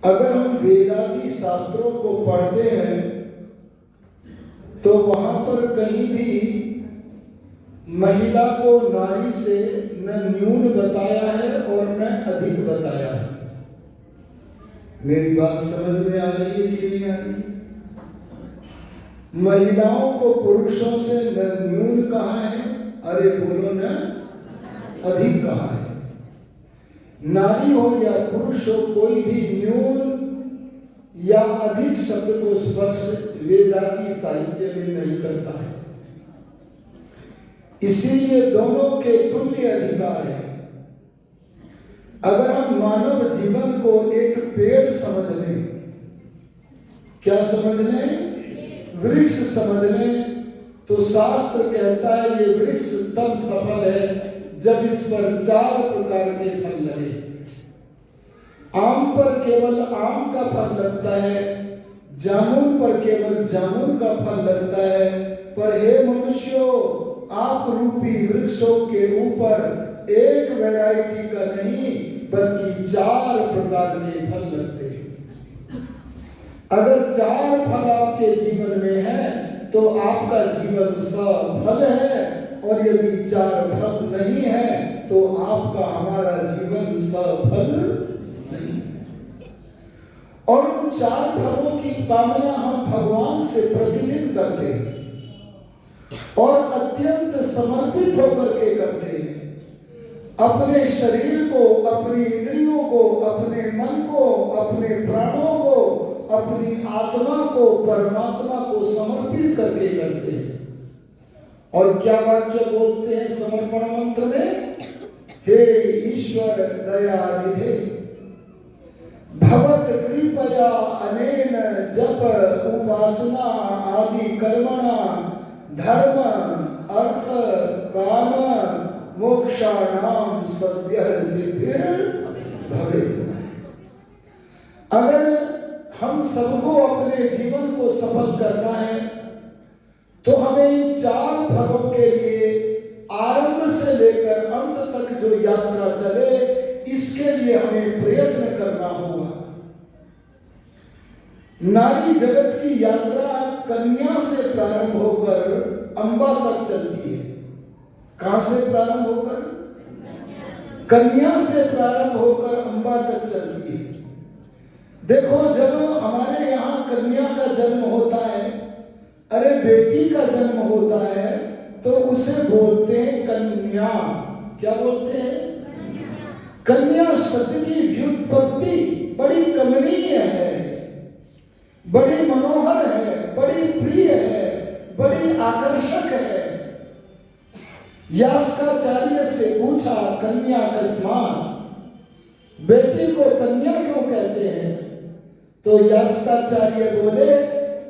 अगर हम वेदांती शास्त्रों को पढ़ते हैं तो वहां पर कहीं भी महिला को नारी से न न्यून बताया है और न अधिक बताया है। मेरी बात समझ में आ रही है कि नहीं आ रही? महिलाओं को पुरुषों से न न्यून कहा है, अरे बोलो न अधिक कहा है। नारी हो या पुरुष हो, कोई भी न्यून या अधिक शब्द को स्पर्श वेदांती साहित्य में नहीं करता है। इसीलिए दोनों के तुल्य अधिकार है। अगर हम मानव जीवन को एक पेड़ समझ लें, क्या समझ लें? वृक्ष समझ लें, तो शास्त्र कहता है ये वृक्ष तब सफल है जब इस पर 4 प्रकार के फल लगे। आम पर केवल आम का फल लगता है, जामुन पर केवल जामुन का फल लगता है, पर हे मनुष्यों, आप रूपी वृक्षों के ऊपर एक वैरायटी का नहीं बल्कि 4 प्रकार के फल लगते हैं। अगर 4 फल आपके जीवन में है तो आपका जीवन सफल है, और यदि 4 फल नहीं है तो आपका हमारा जीवन सफल नहीं। और उन 4 फलों की कामना हम भगवान से प्रतिदिन करते हैं और अत्यंत समर्पित होकर के करते हैं। अपने शरीर को, अपनी इंद्रियों को, अपने मन को, अपने प्राणों को, अपनी आत्मा को परमात्मा को समर्पित करके करते हैं। और क्या वाक्य बोलते हैं समर्पण मंत्र में? हे ईश्वर दया निधे भवत कृपया अनेन जप उपासना आदि कर्मणा धर्म अर्थ काम मोक्षाणाम सद्यः सिद्धिर भवेत्। अगर हम सबको अपने जीवन को सफल करना है तो हमें इन 4 फलों के लिए आरंभ से लेकर अंत तक जो यात्रा चले, इसके लिए हमें प्रयत्न करना होगा। नारी जगत की यात्रा कन्या से प्रारंभ होकर अंबा तक चलती है। कहां से प्रारंभ होकर? कन्या से प्रारंभ होकर अंबा तक चलती है। देखो, जब हमारे यहाँ कन्या का जन्म होता है, अरे बेटी का जन्म होता है, तो उसे बोलते हैं कन्या। क्या बोलते हैं? कन्या शब्द की व्युत्पत्ति बड़ी कमनीय है, बड़ी मनोहर है, बड़ी प्रिय है, बड़ी आकर्षक है। यास्काचार्य से पूछा कन्या कस्मात्, बेटी को कन्या क्यों कहते हैं? तो यास्काचार्य बोले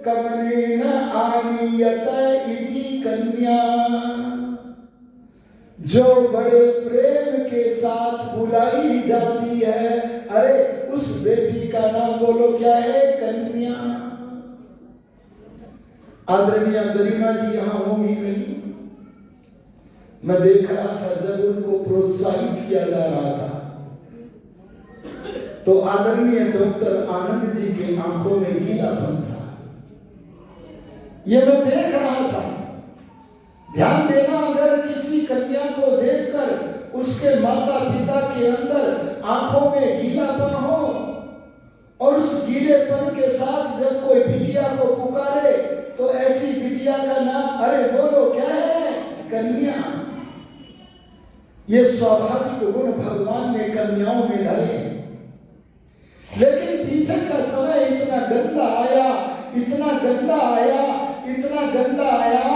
कमनेन आनीयत इति कन्या, जो बड़े प्रेम के साथ बुलाई जाती है, अरे उस बेटी का नाम बोलो क्या है? कन्या। आदरणीय गरिमा जी यहाँ होंगी कहीं, मैं देख रहा था जब उनको प्रोत्साहित किया जा रहा था, तो आदरणीय डॉक्टर आनंद जी के आंखों में गीलापन था। ये मैं देख रहा था। ध्यान देना, अगर किसी कन्या को देखकर उसके माता पिता के अंदर आंखों में गीलापन हो और उस गीलेपन के साथ जब कोई बिटिया को पुकारे, तो ऐसी बिटिया का नाम, अरे बोलो क्या है? कन्या। ये स्वाभाविक गुण भगवान ने कन्याओं में धरे। लेकिन पीछे का समय इतना गंदा आया, इतना गंदा आया, इतना गंदा आया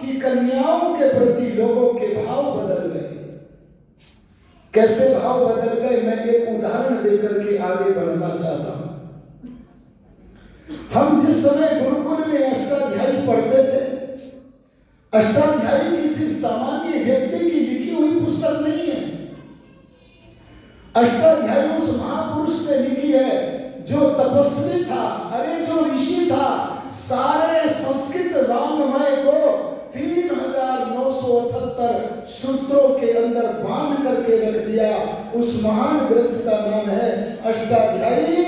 कि कन्याओं के प्रति लोगों के भाव बदल गए। कैसे भाव बदल गए, मैं एक उदाहरण देकर के आगे बढ़ना चाहता हूं। हम जिस समय गुरुकुल में अष्टाध्यायी पढ़ते थे, अष्टाध्यायी किसी सामान्य व्यक्ति की लिखी हुई पुस्तक नहीं है। अष्टाध्यायी उस महापुरुष ने लिखी है जो तपस्वी था, अरे जो ऋषि था, सारे संस्कृत वाङ्मय को 3978 सूत्रों के अंदर बांध करके रख दिया। उस महान ग्रंथ का नाम है अष्टाध्यायी।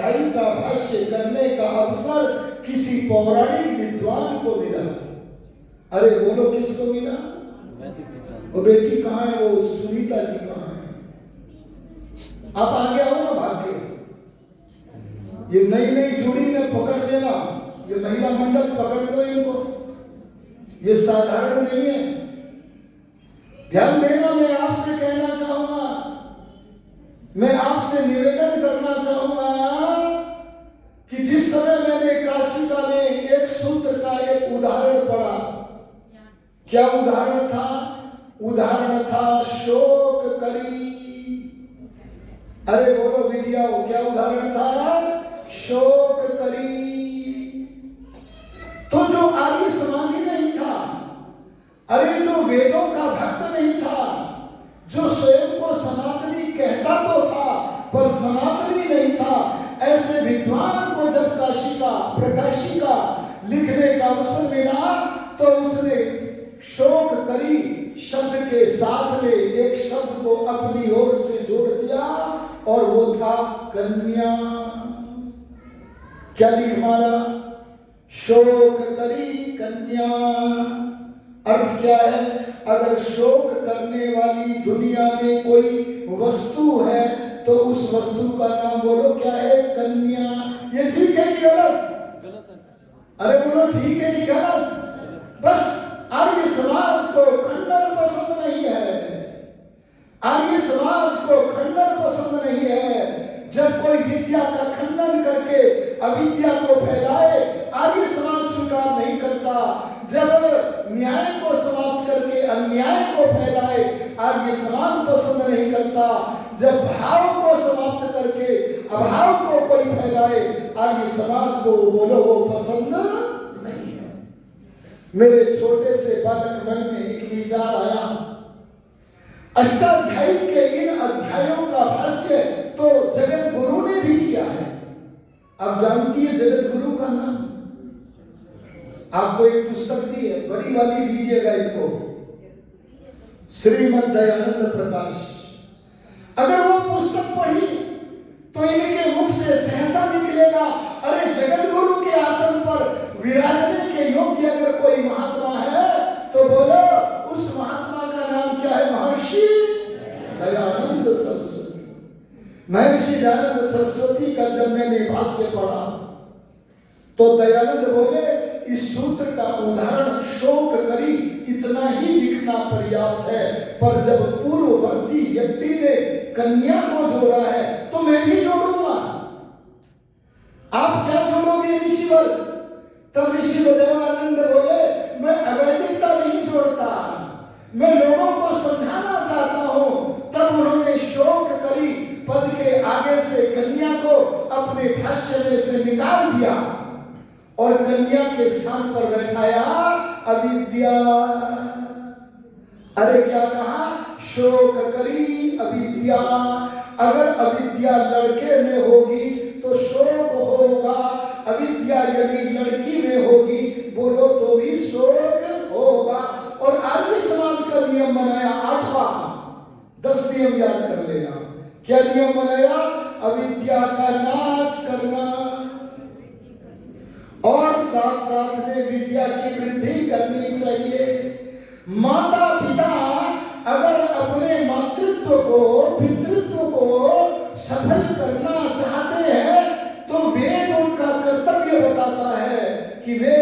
अष्टाध्यायी का भाष्य करने का अवसर किसी पौराणिक विद्वान को मिला। अरे बोलो किसको मिला? वो बेटी कहाँ है? वो सुनीता जी कहाँ है? आप आगे आओ ना भाग के। ये नई नई जुड़ी ने पकड़ लेना, ये महिला मंडल पकड़ लो इनको, ये साधारण नहीं है। ध्यान देना, मैं आपसे कहना चाहूंगा, मैं आपसे निवेदन करना चाहूंगा कि जिस समय मैंने काशिका में एक सूत्र का एक उदाहरण पढ़ा, क्या उदाहरण था? उदाहरण था शोक करी। अरे बोलो बिटियाओ, क्या उदाहरण था? शोक करी। तो जो आर्य समाजी नहीं था, अरे जो वेदों का भक्त नहीं था, जो स्वयं को सनातनी कहता तो था पर सनातनी नहीं था, ऐसे विद्वान को जब काशिका प्रकाशिका लिखने का अवसर मिला तो उसने शोक करी शब्द के साथ में एक शब्द को अपनी ओर से जोड़ दिया और वो था कन्या। क्या लिख मारा? शोक करी कन्या। अर्थ क्या है? अगर शोक करने वाली दुनिया में कोई वस्तु है तो उस वस्तु का नाम बोलो क्या है? कन्या। ये ठीक है कि गलत? अरे बोलो ठीक है कि गलत? बस आर्य समाज को खंडन पसंद नहीं है। आर्य समाज को खंडन पसंद नहीं है। जब कोई विद्या का खंडन करके अविद्या को फैलाए, आर्य समाज स्वीकार नहीं करता। जब न्याय को समाप्त करके अन्याय को फैलाए, आर्य समाज पसंद नहीं करता। जब भाव को समाप्त करके अभाव को कोई फैलाए, आर्य समाज को बोलो वो पसंद नहीं है। मेरे छोटे से बालक मन में एक विचार आया, अष्टाध्यायी के इन अध्यायों का भाष्य तो जगत गुरु ने भी किया है। आप जानती है जगत गुरु का नाम? आपको एक पुस्तक दी है, बड़ी वाली दीजिएगा इनको, श्रीमद् दयानंद प्रकाश। अगर वो पुस्तक पढ़ी तो इनके मुख से सहसा निकलेगा, अरे जगत गुरु के आसन पर विराजने के योग्य अगर कोई महात्मा है तो बोलो उस महात्मा का नाम क्या है? महर्षि दयानंद सरस्वती। महर्षि दयानंद सरस्वती का जब मैंने भाष्य पढ़ा तो दयानंद बोले इस सूत्र का उदाहरण शोक करी इतना ही लिखना पर्याप्त है, पर जब पूर्ववर्ती व्यक्ति ने कन्या को जोड़ा है तो मैं भी जोड़ूंगा। आप क्या जोड़ोगे ऋषिवर? तब ऋषि दयानंद बोले मैं अवैधिकता नहीं जोड़ता, मैं लोगों को समझाना चाहता हूं। तब उन्होंने शोक करी पद के आगे से कन्या को अपने भाष्य में से निकाल दिया और कन्या के स्थान पर बैठाया अविद्या। अरे क्या कहा? शोक करी अविद्या। अगर अविद्या लड़के में होगी तो शोक होगा, अविद्या यदि लड़की में होगी बोलो तो भी शोक होगा। और आर्य समाज का नियम बनाया 8वां, 10 नियम याद कर लेना। क्या नियम बनाया? अविद्या का नाश करना और साथ साथ में विद्या की वृद्धि करनी चाहिए। माता पिता अगर अपने मातृत्व को पितृत्व को सफल करना चाहते हैं तो वेद उनका कर्तव्य बताता है कि वे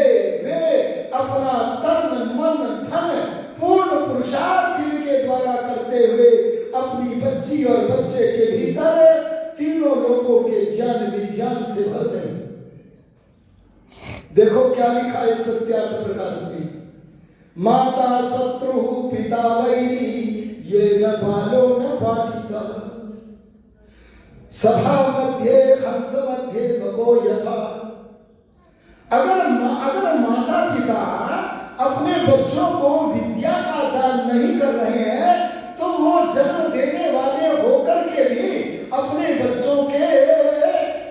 अपना तन मन धन पूर्ण पुरुषार्थ इनके द्वारा करते हुए अपनी बच्ची और बच्चे के भीतर तीनों लोगों के ज्ञान विज्ञान से भर दें। देखो क्या लिखा है सत्यार्थ प्रकाश में, माता शत्रु पिता वैरी ये न बालो न पाठिता सभा मध्य हंस मध्य भगो यथा। अगर माता पिता अपने बच्चों को विद्या का दान नहीं कर रहे हैं तो वो जन्म देने वाले होकर के भी अपने बच्चों के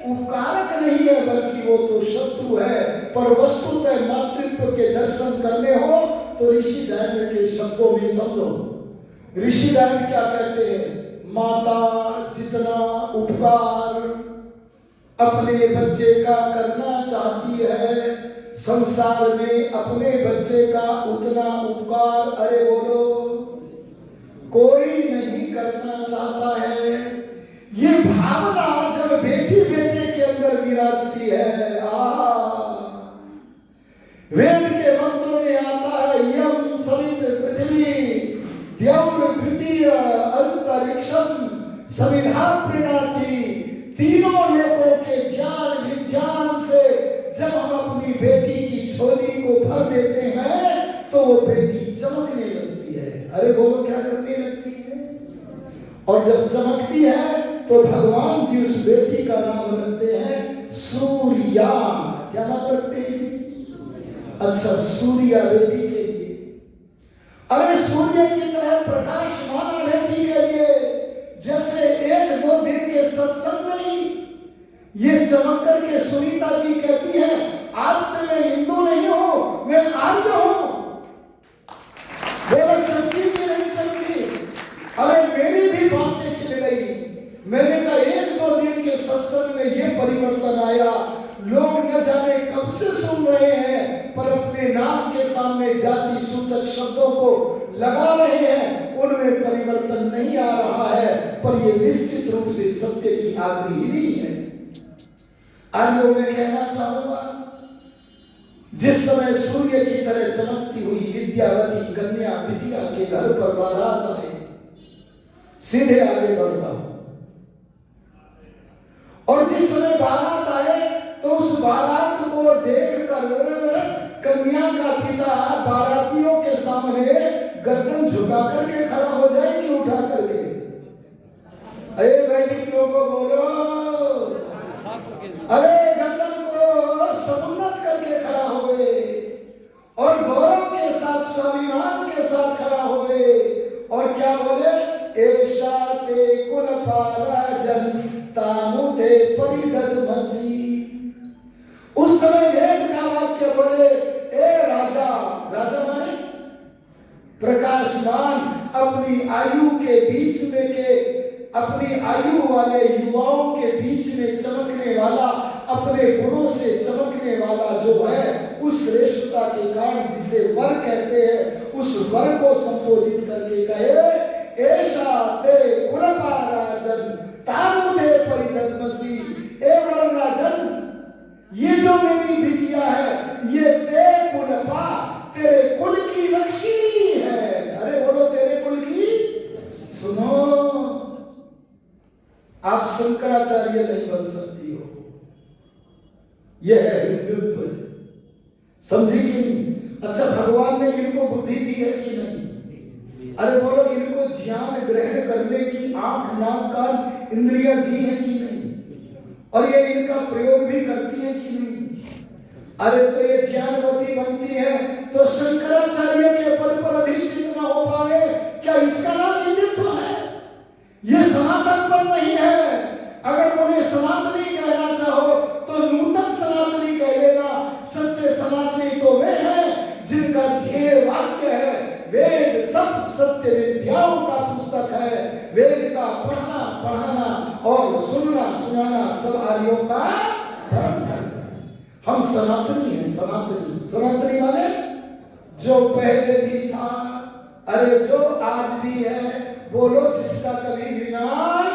उपकारक नहीं है, बल्कि वो तो शत्रु है। पर वस्तुतः मातृत्व के दर्शन करने हो तो ऋषि दयानंद के शब्दों में समझो। ऋषि दयानंद क्या कहते हैं? माता जितना उपकार अपने बच्चे का करना चाहती है, संसार में अपने बच्चे का उतना उपकार, अरे बोलो, कोई नहीं करना चाहता है। ये भावना जब बेटी बेटे के अंदर विराजती है, वेद के मंत्रों में आता है, यम सवित पृथ्वी द्यौर तृतीय अंतरिक्षम सविधा प्रीणाति। तीनों लोकों के ज्ञान विज्ञान से जब हम अपनी बेटी की झोली को भर देते हैं तो वो बेटी चमकने लगती है। अरे बोलो, क्या करने लगती है? और जब चमकती है तो भगवान जी उस बेटी का नाम रखते हैं सूर्या। क्या नाम रखते हैं जी? अच्छा, सूर्या बेटी के लिए। अरे सूर्य की तरह प्रकाश माना बेटी के लिए। जैसे एक दो दिन के सत्संग में ही ये चमक करके सुनीता जी कहती हैं, आज से मैं हिंदू नहीं हूं, मैं आर्य हूं। बोलो, चमकी भी नहीं चमकी? अरे मेरी भी बातें खिल गई। मैंने कहा एक दो दिन के सत्संग में ये परिवर्तन आया। लोग न जाने कब से सुन रहे हैं, पर अपने नाम के सामने जाति सूचक शब्दों को लगा रहे हैं, उनमें परिवर्तन नहीं आ रहा है। पर ये निश्चित रूप से सत्य की आग्रही है। आर्यों में कहना चाहूंगा, जिस समय सूर्य की तरह चमकती हुई विद्यावती कन्या बिटिया के घर पर बारात आए, सीधे आगे बढ़ता हूं। और जिस समय बारात आए तो उस बारात को देखकर कन्या का पिता बारातियों के सामने गर्दन झुका करके खड़ा हो जाए कि उठा करके? अरे वैदिक लोगों बोलो, अरे गर्दन को समुन्नत करके खड़ा हो गए और गौरव के साथ स्वाभिमान के साथ खड़ा हो गए। और क्या बोले? ऐशा ते कुल पाराजन तामुते परिदत मसी। उस समय वेद का वाक्य बोले, ए राजा, राजा माने प्रकाशमान, अपनी आयु के बीच में के अपनी आयु वाले युवाओं के बीच में चमकने वाला, अपने गुणों से चमकने वाला जो है, उस श्रेष्ठता के कारण जिसे वर कहते हैं, उस वर को संबोधित करके कहे, ऐशा ते कुलपा राजन तामुते परिदत्मसी। ए वर राजन, ये जो मेरी बिटिया है, ये ते कुलपा, तेरे कुल की रक्षिणी है। अरे बोलो, तेरे कुल की। सुनो, आप शंकराचार्य नहीं बन सकती हो, यह है हिंदुत्व। समझी कि नहीं? अच्छा, भगवान ने इनको बुद्धि दी है कि नहीं? अरे बोलो, इनको ज्ञान ग्रहण करने की आंख नाक कान इंद्रियां दी है कि नहीं? और ये इनका प्रयोग भी करती है कि नहीं? अरे तो ये ज्ञानवती बनती है तो शंकराचार्य के पद पर अधिष्ठित न हो पावे, क्या इसका नाम हिंदुत्व है? ये सनातन पर नहीं है। अगर उन्हें सनातनी कहना चाहो तो नूतन सनातनी कह लेना। सच्चे सनातनी तो वे हैं जिनका ध्येय वाक्य है, वेद सब सत्य विद्याओं का पुस्तक है। वेद का पढ़ना पढ़ाना और सुनना सुनाना सब आर्यों का धर्म है। हम सनातनी हैं, सनातनी। सनातनी माने जो पहले भी था, अरे जो आज भी है, बोलो जिसका कभी विनाश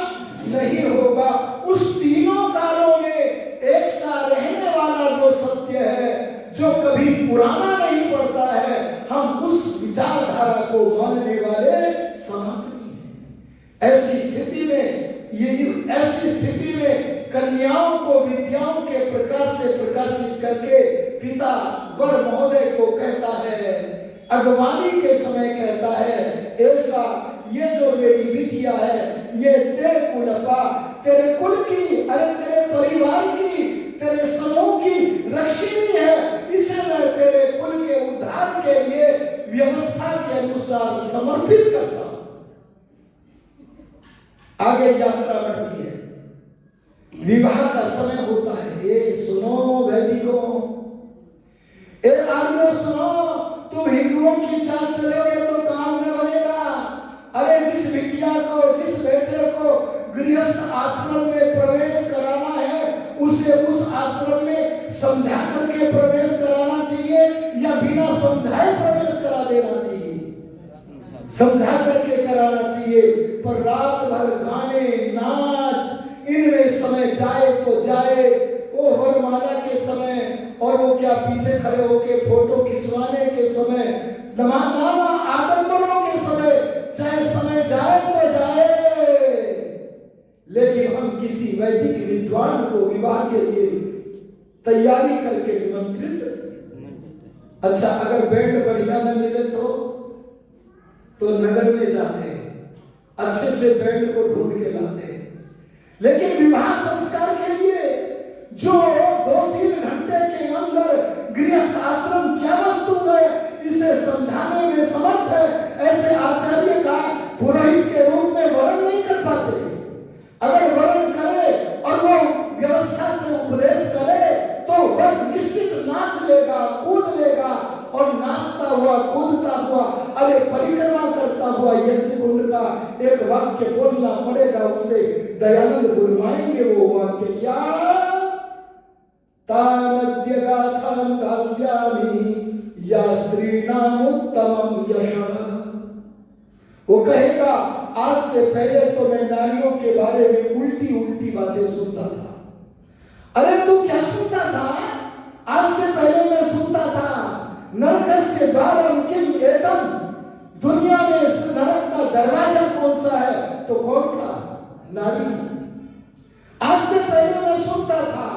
नहीं होगा। उस तीनों कालों में एक सा रहने वाला जो सत्य है, जो कभी पुराना नहीं पड़ता है, हम उस विचारधारा को मानने वाले सनातनी हैं। ऐसी स्थिति में कन्याओं को विद्याओं के प्रकाश से प्रकाशित करके पिता वर महोदय को कहता है, अगवानी के समय कहता है, ऐसा ये जो मेरी बिटिया है, ये ते कुलपा, तेरे कुल की, अरे तेरे परिवार की, तेरे समूह की रक्षिणी है। इसे मैं तेरे कुल के उद्धार के लिए व्यवस्था के अनुसार समर्पित करता हूं। आगे यात्रा बढ़ती है, विवाह का समय होता है। ये सुनो वैदिकों, ए आर्यों सुनो, तुम हिंदुओं की चाल चलोगे तो काम न बनेगा। अरे जिस बिटिया को, जिस बेटे को गृहस्थ आश्रम में प्रवेश कराना है, उसे उसे उस आश्रम में समझा करके प्रवेश कराना चाहिए या बिना समझाए प्रवेश करा देना चाहिए? समझा करके कराना चाहिए। पर रात भर गाने नाच इनमें समय जाए तो जाए, वो वरमाला के समय और वो क्या पीछे खड़े होके फोटो खिंचवाने के समय, नाना आडंबरों के समय, चाहे समय जाए तो जाए। लेकिन हम किसी वैदिक विद्वान को विवाह के लिए तैयारी करके निमंत्रित, अच्छा अगर बैंड बढ़िया न मिले तो नगर में जाते हैं, अच्छे से बैंड को ढूंढ के लाते हैं। लेकिन विवाह संस्कार के लिए जो 2-3 घंटे के अंदर गृहस्थ आश्रम क्या वस्तु है इसे समझाने में समर्थ है, ऐसे आचार्य का पुरोहित के रूप में वर्ण नहीं कर पाते। अगर वर्ण करे और वो व्यवस्था से उपदेश करे तो वर्ण निश्चित नाच लेगा, कूद लेगा और नाचता हुआ कूदता हुआ, अरे परिक्रमा करता हुआ यज्ञ कुंड का एक वाक्य बोलना पड़ेगा उसे। दयानंद गुरमाएंगे वो वाक्य, क्या? तामद्य गाथाम गास्यामि या स्त्रीणाम उत्तमम यशः। वो कहेगा आज से पहले तो मैं नारियों के बारे में उल्टी उल्टी बातें सुनता था। अरे तू क्या सुनता था? आज से पहले मैं सुनता था नरकस्य द्वारम किम एकम, दुनिया में इस नरक का दरवाजा कौन सा है? तो कौन था? नारी। आज से पहले मैं सुनता था,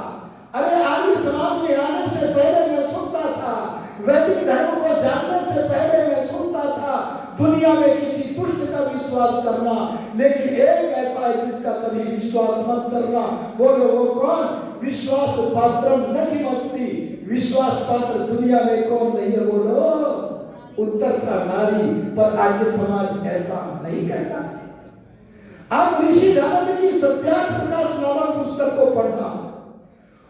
अरे आर्य समाज में आने से पहले मैं सुनता था, वैदिक धर्म को जानने से पहले मैं सुनता था दुनिया में किसी दुष्ट का विश्वास करना, लेकिन एक ऐसा है जिसका कभी विश्वास मत करना। बोलो वो कौन? विश्वास पात्रम न किमस्ति, विश्वास पात्र दुनिया में कौन नहीं है? बोलो उत्तर था नारी। पर आर्य समाज ऐसा नहीं कहता है। आप ऋषि दयानंद की सत्यार्थ प्रकाश नामक पुस्तक को पढ़ना,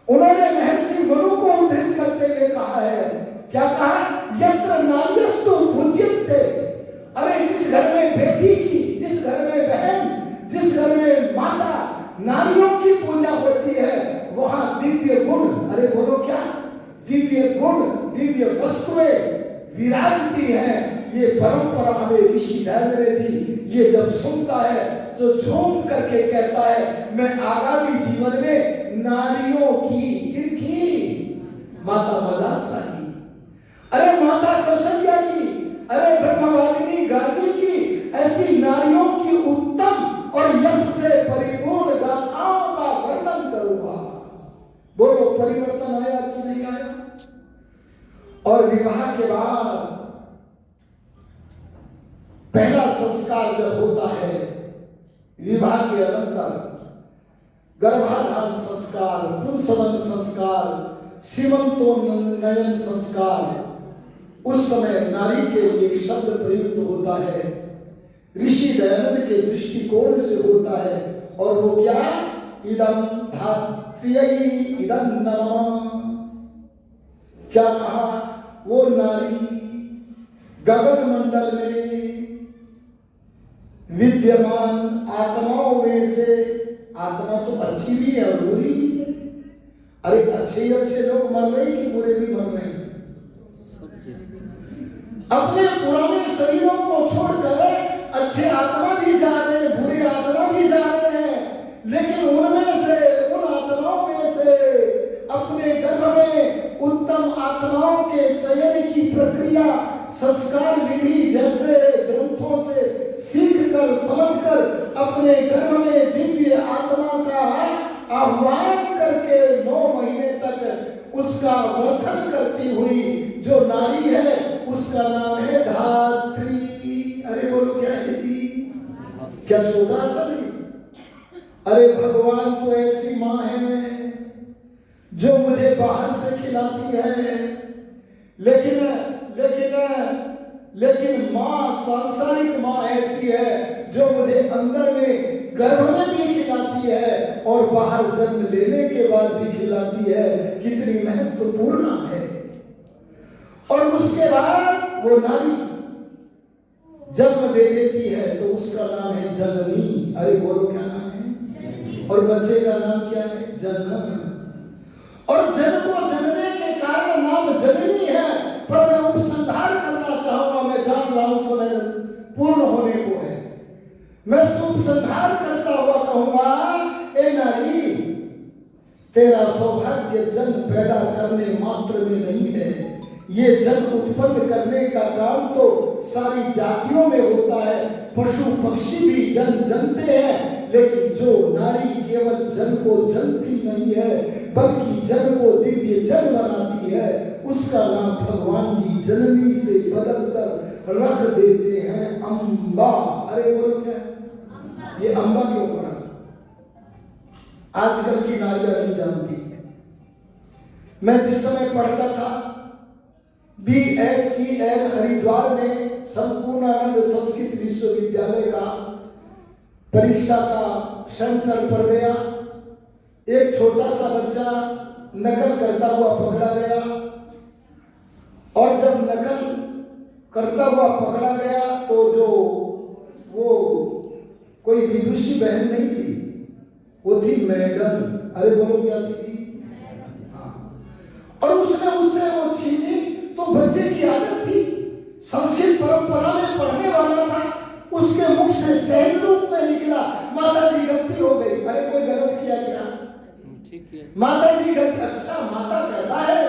उन्होंने महर्षि मनु को उद्धृत करते हुए कहा है, क्या कहा? यत्र नार्यस्तु पूज्यन्ते। अरे जिस घर में बेटी की, जिस घर में बहन, जिस घर में माता, नारियों की पूजा होती है वहां दिव्य गुण, अरे बोलो क्या? दिव्य गुण, दिव्य वस्तुएं विराजती हैं। ये परंपरा हमें ऋषि दयानंद ने दी। ये जब सुनता है तो झूम करके कहता है मैं आगामी जीवन में नारियों की, किनकी? माता मदासा की, अरे माता कौशल्या की, अरे ब्रह्मवादिनी गार्गी की, ऐसी नारियों की उत्तम और यश से परिपूर्ण गाथाओं का वर्णन करूंगा। बोलो परिवर्तन आया कि नहीं आया? और विवाह के बाद पहला संस्कार जब होता है, विवाह के अनंतर गर्भाधान संस्कार, पुंसवन संस्कार, सीमंतोन्नयन संस्कार, उस समय नारी के लिए एक शब्द प्रयुक्त होता है, ऋषि दयानंद के दृष्टिकोण से होता है, और वो क्या? इदं धात्र्यै इदं नमः। क्या कहा? वो नारी गगन मंडल में विद्यमान आत्माओं में से, आत्मा तो अच्छी भी है और बुरी भी है। अरे अच्छे लोग मर रहे हैं कि बुरे भी मर रहे हैं? अपने पुराने शरीरों को छोड़कर अच्छे आत्मा भी जा रहे हैं, बुरे आत्मा भी जा रहे हैं, लेकिन उनमें से, उन आत्माओं में से अपने गर्भ में उत्तम आत्माओं के चयन की प्रक्रिया, संस्कार विधि जैसे ग्रंथों से सीख कर, समझ कर अपने गर्भ में दिव्य आत्मा का आह्वान करके 9 महीने तक उसका वर्धन करती हुई जो नारी है उसका नाम है धात्री। अरे बोलो क्या है जी? क्या छोटा सा नहीं? अरे भगवान तो ऐसी माँ है जो मुझे बाहर से खिलाती है, लेकिन माँ, सांसारिक माँ ऐसी है जो मुझे अंदर में गर्भ में भी खिलाती है और बाहर जन्म लेने के बाद भी खिलाती है। कितनी महत्वपूर्ण है। और उसके बाद वो नारी जन्म दे देती है तो उसका नाम है जननी। अरे बोलो क्या नाम है? और बच्चे का नाम क्या है? जनन। और जन को जनने के कारण नाम जननी है। पर मैं उपसंहार करना चाहूंगा, मैं जान रहा हूं समय पूर्ण होने को है। मैं उपसंहार करता हुआ कहूंगा, ए नारी, तेरा सौभाग्य जन पैदा करने मात्र में नहीं है, ये जन उत्पन्न करने का काम तो सारी जातियों में होता है। पशु पक्षी भी जन जनते हैं, लेकिन जो नारी केवल जन को जनती नहीं है बल्कि जन को दिव्य जन बनाती है, उसका नाम भगवान जी जननी से बदलकर रख देते हैं अम्बा। अरे बोलो क्या ये अम्बा क्यों पड़ा? आजकल की नारियां नहीं जानती। मैं जिस समय पढ़ता था BHEL हरिद्वार में संपूर्णानंद संस्कृत विश्वविद्यालय का परीक्षा का सेंटर पर गया। एक छोटा सा बच्चा नकल करता हुआ पकड़ा गया, और जब नकल करता हुआ पकड़ा गया तो जो वो कोई विदुषी बहन नहीं थी, वो थी मैडम। अरे बोलो क्या थी जी? हाँ। और उसने उससे वो छीनी। तो बच्चे की आदत थी, संस्कृत परंपरा में पढ़ने वाला था, उसके मुख से सहज रूप में निकला, माता जी गलती हो गई। अरे कोई गलत किया क्या? माता जी गलती, अच्छा माता कहता है,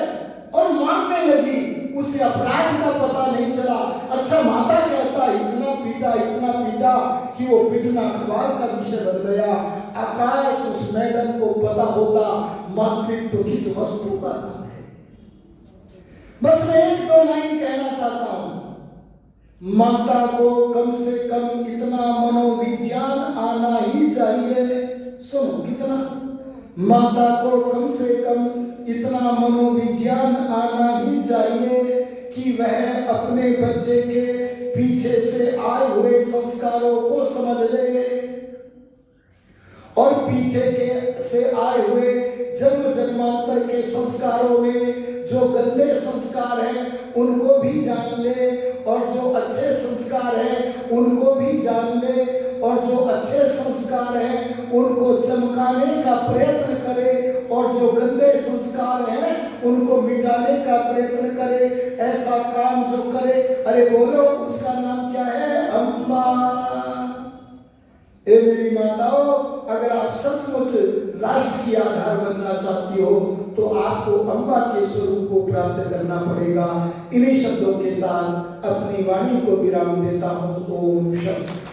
और मानने लगी। उसे अपराध का पता नहीं चला। अच्छा माता कहता, इतना पीटा कि वो पिटना अखबार का विषय बन गया। आकाश उस मैडम को पता होता मातृत्व किस वस्तु का था। बस मैं एक दो लाइन कहना चाहता हूं, माता को कम से कम इतना मनोविज्ञान आना ही चाहिए। सुनो कितना, माता को कम से कम इतना मनोविज्ञान आना ही चाहिए कि वह अपने बच्चे के पीछे से आए हुए संस्कारों को समझ ले, और पीछे के से आए हुए जन्म जन्मांतर के संस्कारों में जो गंदे संस्कार हैं उनको भी जान ले, और जो अच्छे संस्कार हैं उनको भी जान ले, और जो अच्छे संस्कार हैं उनको चमकाने का प्रयत्न करे, और जो गंदे संस्कार हैं उनको मिटाने का प्रयत्न करे। ऐसा काम जो करे, अरे बोलो उसका नाम क्या है? अम्बा। ए मेरी माताओं, अगर आप सचमुच राष्ट्र की आधार बनना चाहती हो तो आपको अम्बा के स्वरूप को प्राप्त करना पड़ेगा। इन्हीं शब्दों के साथ अपनी वाणी को विराम देता हूं। ओम शांति।